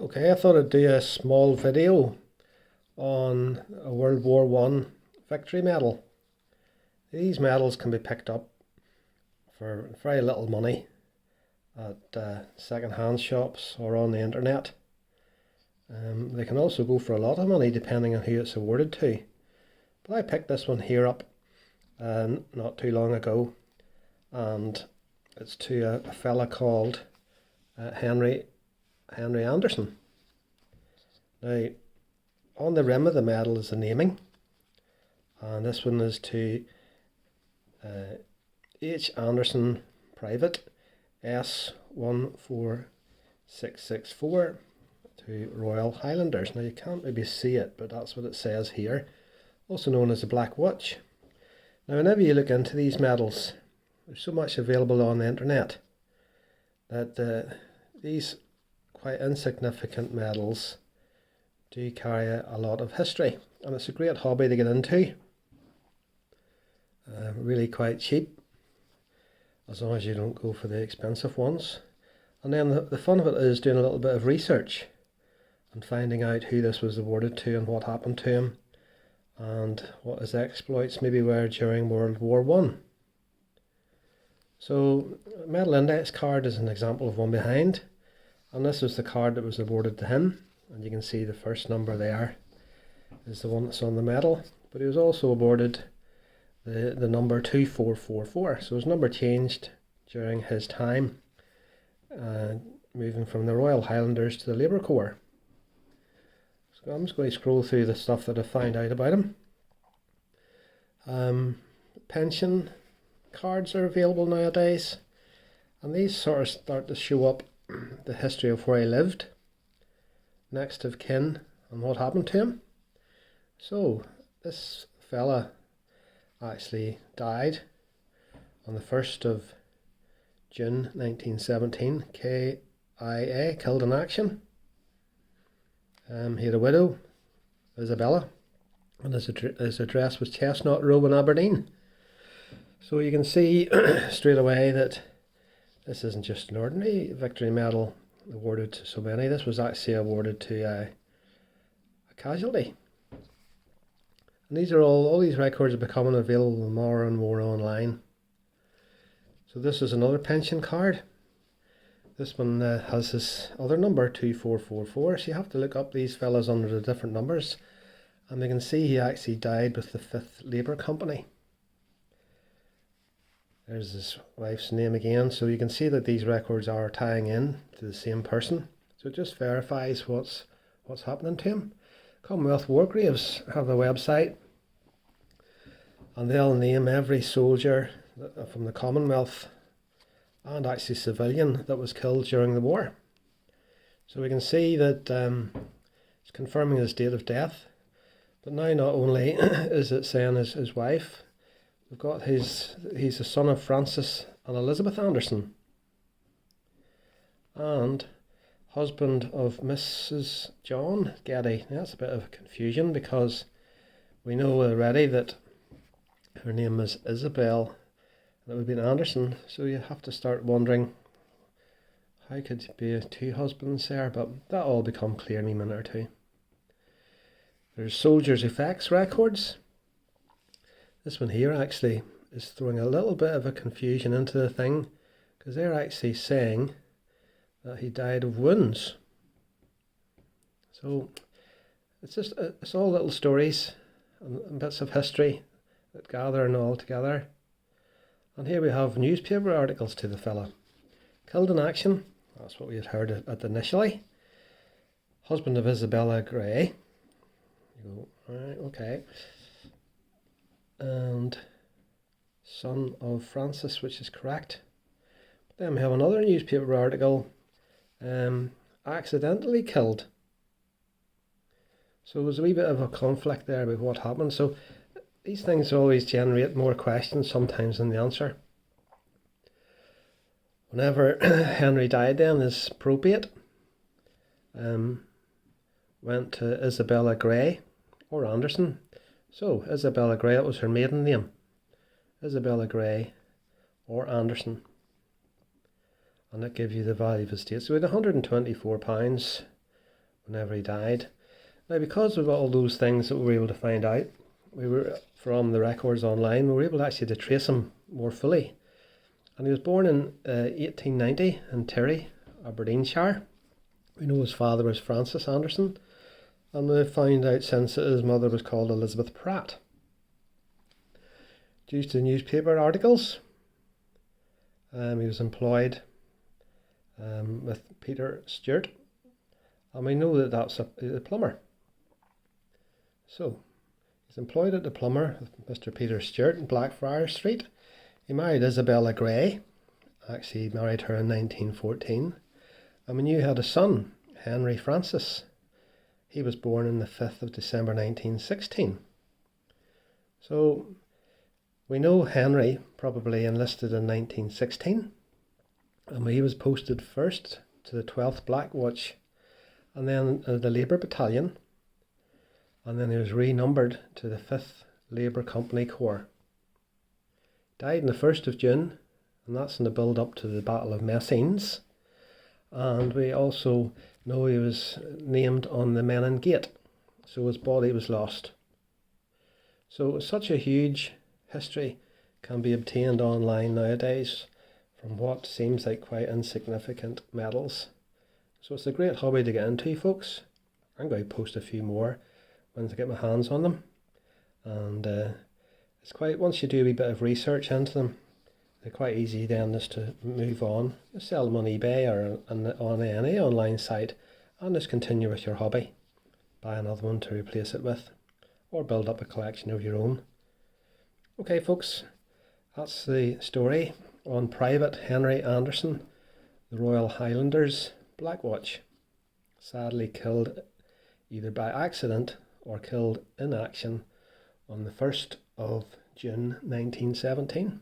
Okay, I thought I'd do a small video on a World War One victory medal. These medals can be picked up for very little money at second-hand shops or on the internet. They can also go for a lot of money depending on who it's awarded to. But I picked this one here up not too long ago, and it's to a fella called Henry Anderson. Now, on the rim of the medal is the naming, and this one is to H. Anderson, Private, S14664, to Royal Highlanders. Now, you can't maybe see it, but that's what it says here, also known as the Black Watch. Now, whenever you look into these medals, there's so much available on the internet that these quite insignificant medals do carry a lot of history, and it's a great hobby to get into. Really quite cheap, as long as you don't go for the expensive ones. And then the fun of it is doing a little bit of research and finding out who this was awarded to and what happened to him and what his exploits maybe were during World War One. So, medal index card is an example of one behind, and this is the card that was awarded to him, and you can see the first number there is the one that's on the medal, but he was also awarded the number 2444, so his number changed during his time moving from the Royal Highlanders to the Labour Corps. So I'm just going to scroll through the stuff that I found out about him. Pension cards are available nowadays, and these sort of start to show up the history of where he lived, next of kin, and what happened to him. So this fella actually died on the 1st of June 1917, KIA, killed in action. He had a widow, Isabella, and his address was Chestnut Row in Aberdeen. So you can see straight away that this isn't just an ordinary victory medal awarded to so many. This was actually awarded to a casualty. And these are all these records are becoming available more and more online. So this is another pension card. This one has this other number, 2444. So you have to look up these fellas under the different numbers. And we can see he actually died with the 5th Labour Company. There's his wife's name again. So you can see that these records are tying in to the same person. So it just verifies what's happening to him. Commonwealth War Graves have a website, and they'll name every soldier from the Commonwealth and actually civilian that was killed during the war. So we can see that it's confirming his date of death, but now not only is it saying his wife, we've got he's the son of Francis and Elizabeth Anderson, and husband of Mrs. John Getty. Now, that's a bit of confusion because we know already that her name is Isabel and it would be an Anderson, so you have to start wondering how could be two husbands there, but that'll all become clear in a minute or two. There's soldiers' effects records. This one here actually is throwing a little bit of a confusion into the thing, because they're actually saying that he died of wounds. So it's all little stories and bits of history that gather and all together. And here we have newspaper articles to the fella. Killed in action, that's what we had heard at initially. Husband of Isabella Gray. You go, alright, okay. And son of Francis, which is correct. But then we have another newspaper article. Accidentally killed. So there's a wee bit of a conflict there about what happened. So these things always generate more questions sometimes than the answer. Whenever Henry died, then his probate went to Isabella Gray or Anderson. So Isabella Gray, it was her maiden name. Isabella Gray or Anderson. And that gives you the value of his estate. So we had £124 whenever he died. Now, because of all those things that we were able to find out, we were from the records online, we were able actually to trace him more fully. And he was born in 1890 in Terry, Aberdeenshire. We know his father was Francis Anderson, and we found out since that his mother was called Elizabeth Pratt. Due to newspaper articles, he was employed with Peter Stewart, and we know that that's a plumber. So, he's employed at the plumber with Mr. Peter Stewart in Blackfriars Street. He married Isabella Gray. Actually, he married her in 1914. And we knew he had a son, Henry Francis. He was born on the 5th of December 1916. So, we know Henry probably enlisted in 1916. And he was posted first to the 12th Black Watch, and then the Labour Battalion. And then he was renumbered to the 5th Labour Company Corps. Died on the 1st of June, and that's in the build up to the Battle of Messines. And we also know he was named on the Menin Gate, so his body was lost. So such a huge history can be obtained online nowadays from what seems like quite insignificant medals. So it's a great hobby to get into, folks. I'm going to post a few more once I get my hands on them. And it's quite, once you do a wee bit of research into them, they're quite easy then just to move on. Just sell them on eBay or on any online site, and just continue with your hobby. Buy another one to replace it with, or build up a collection of your own. Okay, folks, that's the story on Private Henry Anderson, the Royal Highlanders Black Watch. Sadly killed either by accident or killed in action on the 1st of June 1917.